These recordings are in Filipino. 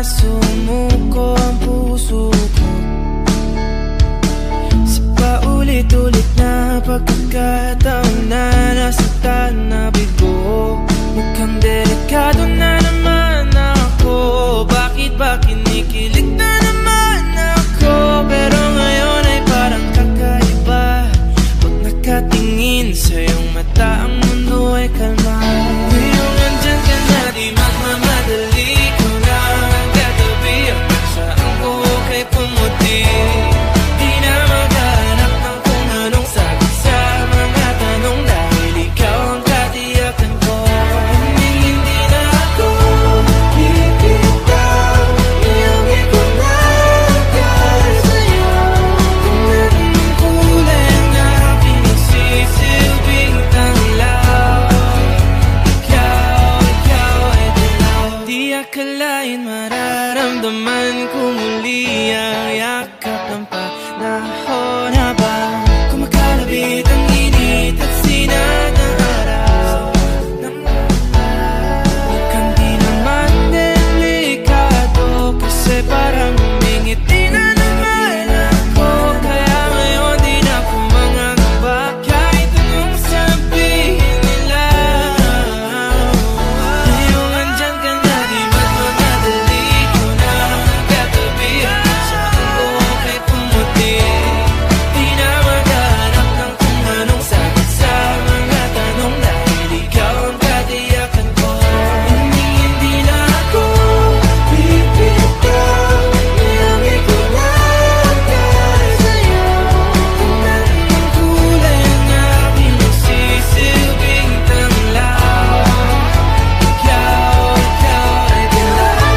sumuko ang puso ko sa paulit-ulit na pagkakataon na nasaktan na bigo. Mukhang delikado na naman ako. Bakit ba kinikilig na naman ako? Pero ngayon ay parang kakaiba. Pag nakatingin sa iyong mata, ang mundo ay kalma. Ngayong andyan ka na, di magmamadali. Ikaw na ang katabi, ang saan ko kay pumuti. Di na maghanap ng kung anong sagot sa mga tanong, dahil ikaw ang katiyakan ko. Hindi na ako bibitaw, iyong ikaw na para sa'yo. Kung anong kulay ang aking nagsisilbing tanglaw, ikaw ay dilaw. Di akalain mararamdaman ko muli ang yakap ng panahon habang kumakalabit ang init at sinag ng araw. Mukhang di naman delikado, kasi parang humingiti na naman ako. Kaya ngayon di na ako mangangamba, kahit anong sabihin nila. Ngayong andyan ka na, di magmamadali. Ikaw na ang katabi, ang saan ko kay pumuti. Di na maghanap ng kung anong sagot sa mga tanong, dahil ikaw ang katiyakan ko. Hindi na ako bibitaw, iyong ikaw na para sa'yo. Kung anong kulay ang aking nagsisilbing tanglaw, ikaw ay dilaw.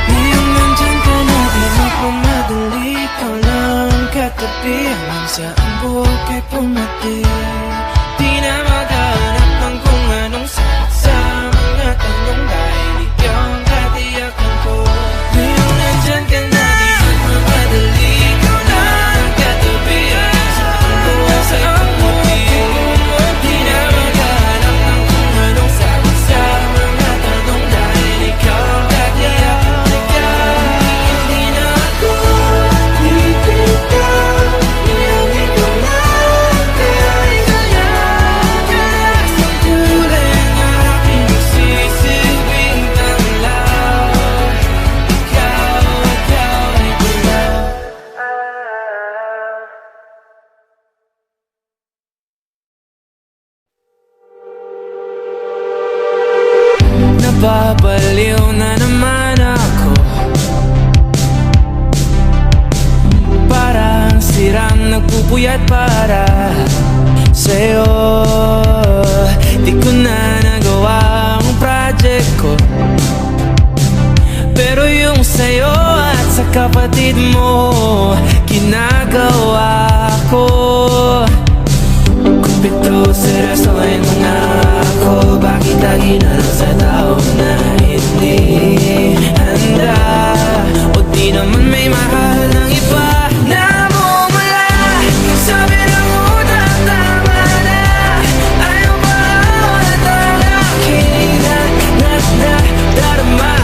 Ngayong nandyan ka na, di magmamadali. Ikaw lang ang katabi, hanggang saan buhok ay pumati. Di na maghanap ng kung anong sagot sa mga tanong, dahil ikaw ang katiyakan ko. Ngayong nandyan ka na, di magmamadali. Ikaw lang ang katabi, hanggang saan buhok ay pumati. Di na maghanap ng kung anong sagot sa mga tanong, dahil ikaw ang katiyakan ko. Hindi na ako bibitaw, iyong ikaw na para sa'yo. Kalas ng kulay ang aking nagsisilbing tanglaw, ikaw ay dilaw. Nababaliw na naman ako, parang sirang nagpupuyat para sa'yo. Di ko na nagawa ang project ko, pero yung sa'yo at sa kapatid mo ginagawa ko. Kumpito seryosohin mo na ako, bakit lagi na lang sa tao na hindi handa? O di naman may mahal ng iba na mumula. Sabi ng utang tama na, ayaw ba ulit ang aking darama?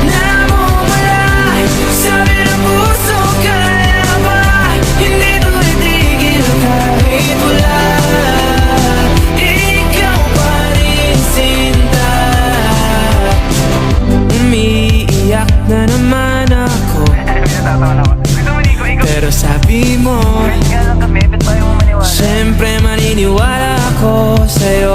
Namumula. Sabi ng puso, kaya ba hindi tumitigil kahit wala? Ikaw pa rin sinta. Umiiyak na naman ako, pero sabi mo siyempre maniniwala ako sa'yo.